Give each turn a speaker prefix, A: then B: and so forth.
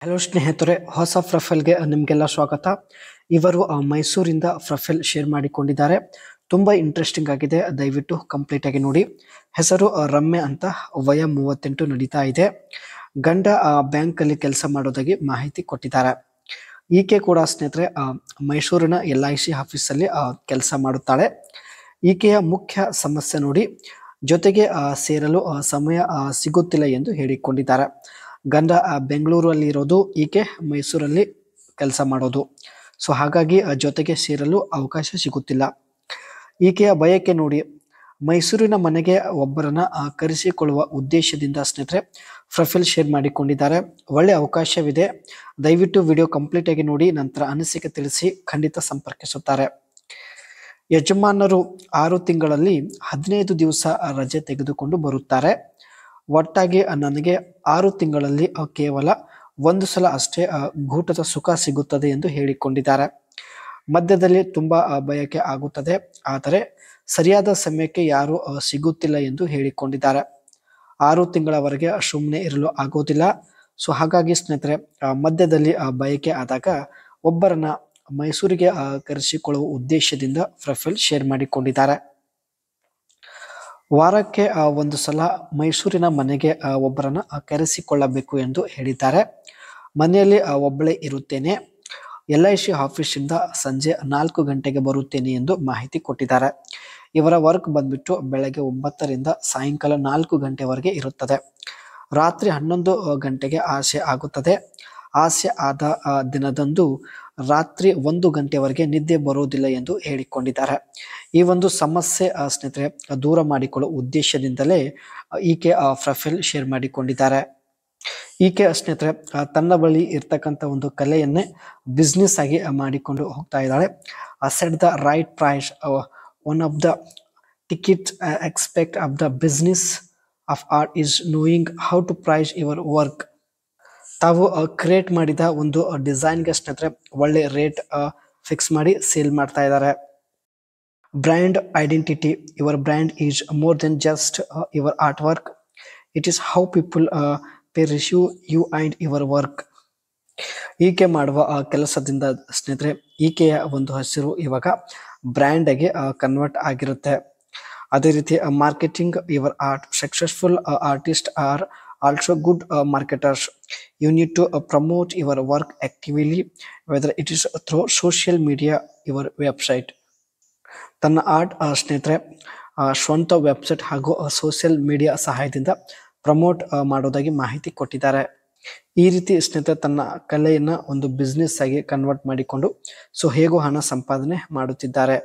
A: Hello ಸ್ನೇಹಿತರೆ, ಹೊಸ ಪ್ರೊಫೈಲ್ಗೆ ನಿಮಗೆಲ್ಲ ಸ್ವಾಗತ. ಇವರು ಮೈಸೂರಿಂದ ಪ್ರೊಫೈಲ್ ಶೇರ್ ಮಾಡಿಕೊಂಡಿದ್ದಾರೆ. ತುಂಬಾ ಇಂಟ್ರೆಸ್ಟಿಂಗ್ ಆಗಿದೆ, ದಯವಿಟ್ಟು ಕಂಪ್ಲೀಟ್ ಆಗಿ ನೋಡಿ. ಹೆಸರು ರಮ್ಯ ಅಂತ, ವಯ 38 ನಡೀತಾ ಇದೆ. ಗಂಡ ಬ್ಯಾಂಕ್ ಅಲ್ಲಿ ಕೆಲಸ ಮಾಡೋದಾಗಿ ಮಾಹಿತಿ ಕೊಟ್ಟಿದ್ದಾರೆ. ಈಕೆ ಕೂಡ ಸ್ನೇಹಿತರೆ ಮೈಸೂರಿನ LIC ಆಫೀಸಲ್ಲಿ ಕೆಲಸ ಮಾಡುತ್ತಾಳೆ. ಈಕೆಯ ಮುಖ್ಯ ಸಮಸ್ಯೆ ನೋಡಿ, ಜೊತೆಗೆ ಸೇರಲು ಸಮಯ ಸಿಗುತ್ತಿಲ್ಲ ಎಂದು ಹೇಳಿಕೊಂಡಿದ್ದಾರೆ. ಗಂಡ ಬೆಂಗಳೂರಲ್ಲಿ ಇರೋದು, ಈಕೆ ಮೈಸೂರಲ್ಲಿ ಕೆಲಸ ಮಾಡೋದು. ಸೊ ಹಾಗಾಗಿ ಜೊತೆಗೆ ಸೇರಲು ಅವಕಾಶ ಸಿಗುತ್ತಿಲ್ಲ. ಈಕೆಯ ಬಯಕೆ ನೋಡಿ, ಮೈಸೂರಿನ ಮನೆಗೆ ಒಬ್ಬರನ್ನ ಕರೆಸಿಕೊಳ್ಳುವ ಉದ್ದೇಶದಿಂದ ಸ್ನೇಹಿತರೆ ಪ್ರೊಫೈಲ್ ಶೇರ್ ಮಾಡಿಕೊಂಡಿದ್ದಾರೆ. ಒಳ್ಳೆ ಅವಕಾಶವಿದೆ, ದಯವಿಟ್ಟು ವಿಡಿಯೋ ಕಂಪ್ಲೀಟ್ ಆಗಿ ನೋಡಿ, ನಂತರ ಅನಿಸಿಕೆ ತಿಳಿಸಿ. ಖಂಡಿತ ಸಂಪರ್ಕಿಸುತ್ತಾರೆ. ಯಜಮಾನರು 6 ತಿಂಗಳಲ್ಲಿ 15 ದಿವಸ ರಜೆ ತೆಗೆದುಕೊಂಡು ಬರುತ್ತಾರೆ. ಒಟ್ಟಾಗಿ ನನಗೆ 6 ತಿಂಗಳಲ್ಲಿ ಕೇವಲ 1 ಸಲ ಅಷ್ಟೇ ಗೂಟದ ಸುಖ ಸಿಗುತ್ತದೆ ಎಂದು ಹೇಳಿಕೊಂಡಿದ್ದಾರೆ. ಮಧ್ಯದಲ್ಲಿ ತುಂಬಾ ಬಯಕೆ ಆಗುತ್ತದೆ, ಆದರೆ ಸರಿಯಾದ ಸಮಯಕ್ಕೆ ಯಾರು ಸಿಗುತ್ತಿಲ್ಲ ಎಂದು ಹೇಳಿಕೊಂಡಿದ್ದಾರೆ. 6 ತಿಂಗಳವರೆಗೆ ಸುಮ್ಮನೆ ಇರಲು ಆಗೋದಿಲ್ಲ. ಸೊ ಹಾಗಾಗಿ ಸ್ನೇಹಿತರೆ ಮಧ್ಯದಲ್ಲಿ ಬಯಕೆ ಆದಾಗ ಒಬ್ಬರನ್ನ ಮೈಸೂರಿಗೆ ಕರೆಸಿಕೊಳ್ಳುವ ಉದ್ದೇಶದಿಂದ ಪ್ರೊಫೈಲ್ ಶೇರ್ ಮಾಡಿಕೊಂಡಿದ್ದಾರೆ. ವಾರಕ್ಕೆ 1 ಸಲ ಮೈಸೂರಿನ ಮನೆಗೆ ಒಬ್ಬರನ್ನ ಕರೆಸಿಕೊಳ್ಳಬೇಕು ಎಂದು ಹೇಳಿದ್ದಾರೆ. ಮನೆಯಲ್ಲಿ ಒಬ್ಬಳೇ ಇರುತ್ತೇನೆ. LIC ಆಫೀಸಿಂದ ಸಂಜೆ 4 ಗಂಟೆಗೆ ಬರುತ್ತೇನೆ ಎಂದು ಮಾಹಿತಿ ಕೊಟ್ಟಿದ್ದಾರೆ. ಇವರ ವರ್ಕ್ ಬಂದ್ಬಿಟ್ಟು ಬೆಳಗ್ಗೆ 9 ರಿಂದ ಸಾಯಂಕಾಲ 4 ಗಂಟೆವರೆಗೆ ಇರುತ್ತದೆ. ರಾತ್ರಿ 11 ಗಂಟೆಗೆ ಆಸೆ ಆಗುತ್ತದೆ. ಆಸೆ ಆದ ದಿನದಂದು ರಾತ್ರಿ 1 ಗಂಟೆವರೆಗೆ ನಿದ್ದೆ ಬರುವುದಿಲ್ಲ ಎಂದು ಹೇಳಿಕೊಂಡಿದ್ದಾರೆ. ಈ ಒಂದು ಸಮಸ್ಯೆ ಸ್ನೇಹಿತರೆ ದೂರ ಮಾಡಿಕೊಳ್ಳುವ ಉದ್ದೇಶದಿಂದಲೇ ಈಕೆ ಪ್ರೊಫೈಲ್ ಶೇರ್ ಮಾಡಿಕೊಂಡಿದ್ದಾರೆ. ಈಕೆ ಸ್ನೇಹಿತರೆ ತನ್ನ ಬಳಿ ಇರ್ತಕ್ಕಂಥ ಒಂದು ಕಲೆಯನ್ನೇ ಬಿಸ್ನೆಸ್ ಆಗಿ ಮಾಡಿಕೊಂಡು ಹೋಗ್ತಾ ಇದ್ದಾಳೆ. Set the right price, one of the ticket expect of the business of art is knowing how to price your work. ತಾವು ಕ್ರಿಯೇಟ್ ಮಾಡಿದ ಒಂದು ಡಿಸೈನ್ಗೆ ಸ್ನೇಹಿತರೆ ಒಳ್ಳೆ ರೇಟ್ ಫಿಕ್ಸ್ ಮಾಡಿ ಸೇಲ್ ಮಾಡ್ತಾ ಇದ್ದಾರೆ. Brand identity, your brand is more than just your art work. It is how people perceive you and your work. ಈಕೆ ಮಾಡುವ ಕೆಲಸದಿಂದ ಸ್ನೇಹಿತರೆ ಈಕೆಯ ಒಂದು ಹೆಸರು ಇವಾಗ ಬ್ರ್ಯಾಂಡ್ ಆಗಿ ಕನ್ವರ್ಟ್ ಆಗಿರುತ್ತೆ. ಅದೇ ರೀತಿ marketing your art. Successful artist are also good marketers. You need to promote your work actively, whether it is through social media, your website. ತನ್ನ ಆರ್ಟ್ ಸ್ನೇಹಿತರೆ ಸ್ವಂತ ವೆಬ್ಸೈಟ್ ಹಾಗೂ ಸೋಷಿಯಲ್ ಮೀಡಿಯಾ ಸಹಾಯದಿಂದ ಪ್ರಮೋಟ್ ಮಾಡೋದಾಗಿ ಮಾಹಿತಿ ಕೊಟ್ಟಿದ್ದಾರೆ. ಈ ರೀತಿ ಸ್ನೇಹಿತರೆ ತನ್ನ ಕಲೆಯನ್ನ ಒಂದು ಬಿಸ್ನೆಸ್ ಆಗಿ ಕನ್ವರ್ಟ್ ಮಾಡಿಕೊಂಡು ಸೊ ಹೇಗೋ ಹಣ ಸಂಪಾದನೆ ಮಾಡುತ್ತಿದ್ದಾರೆ.